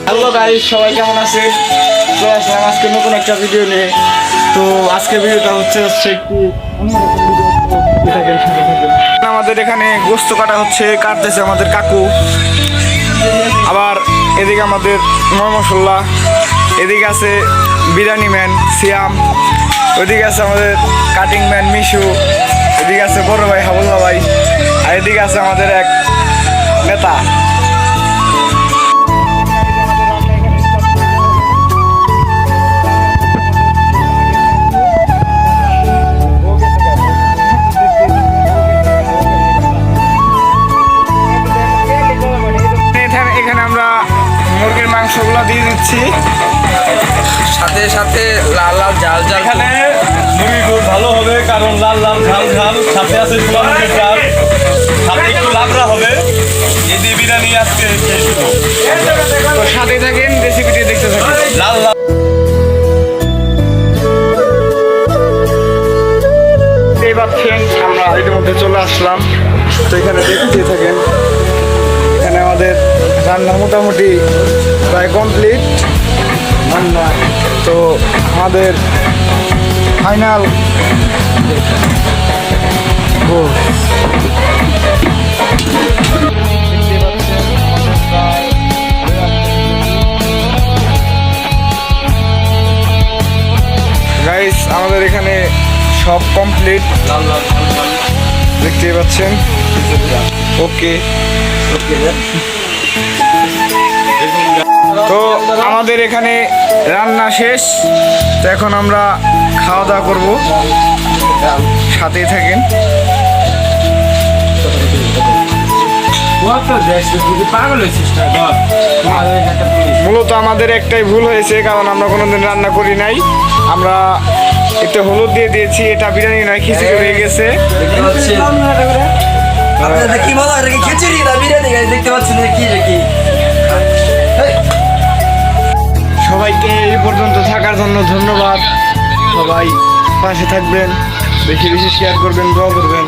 Hello guys, সবাই কেমন আছে? চলে আসলাম আজকে নতুন একটা ভিডিও নিয়ে। তো আজকের ভিডিওটা হচ্ছে একটি অন্যরকম ভিডিও। আমাদের এখানে গোস্ত কাটা হচ্ছে, কাটতেছে আমাদের কাকু। আবার এদিকে আমাদের মশলা, এদিকে আছে বিরিয়ানি ম্যান সিয়াম, ওইদিকে আছে আমাদের কাটিং ম্যান মিশু, এদিকে আছে বড় ভাই হাবুল্লা ভাই, আর এদিকে আছে আমাদের এক নেতা। এখানে আমরা মুরগির মাংসগুলো দিয়ে দিচ্ছি, সাথে সাথে লাল লাল ঝাল ঝাল। এখানে মুরগি খুব ভালো হবে, কারণ লাল লাল ঝাল ঝাল, সাথে আছে ছোলা মুরগির ডাল, সাথে একটু লাবড়া হবে। এই দিয়ে বিরিয়ানি আজকে শেষ হলো। তো সাথে থাকেন, রেসিপিটি দেখতে থাকেন। লাল লাল এই পাচ্ছেন, আমরা এর মধ্যে চলে আসলাম। তো এখানে দেখতে থাকেন, এখানে আমাদের রান্না মোটামুটি প্রায় কমপ্লিট। তো আমাদের ফাইনাল গাইস, আমাদের এখানে সব কমপ্লিট, লাল লাল ঝাল ঝাল দেখতেই পাচ্ছেন। ওকে, তো আমাদের এখানে রান্না শেষ। তো এখন আমরা খাওয়া দাওয়া করবো, সাথেই থাকেন। মূলত আমাদের একটাই ভুল হয়েছে, কারণ আমরা কোনোদিন রান্না করি নাই। আমরা একটু হলুদ দিয়ে দিয়েছি, এটা বিরিয়ানি নয়, খিচুড়ি হয়ে গেছে। আপনাদের কি মজা, এটা কি খিচুড়ি না বিরিয়ানি? দেখতে পাচ্ছেন কি কি। সবাইকে এই পর্যন্ত থাকার জন্য ধন্যবাদ। সবাই পাশে থাকবেন, বেশি বেশি শেয়ার করবেন, দোয়া করবেন।